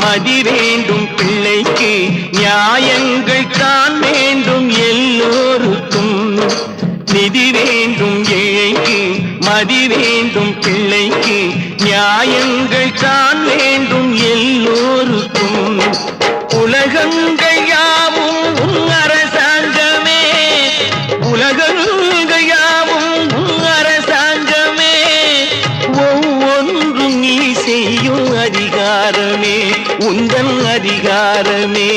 மதி வேண்டும் பிள்ளைக்கு நியாயங்கள் தான் வேண்டும் எல்லோருக்கும் நிதி வேண்டும் ஏழைக்கு மதி வேண்டும் பிள்ளைக்கு நியாயங்கள் தான் வேண்டும் எல்லோருக்கும் உலகங்கள் யாவும் அரசாங்கமே உலகங்கள் யாவும் அரசாங்கமே ஒவ்வொன்றும் நீ செய்யும் அதிகாரமே உந்தன் அதிகாரமே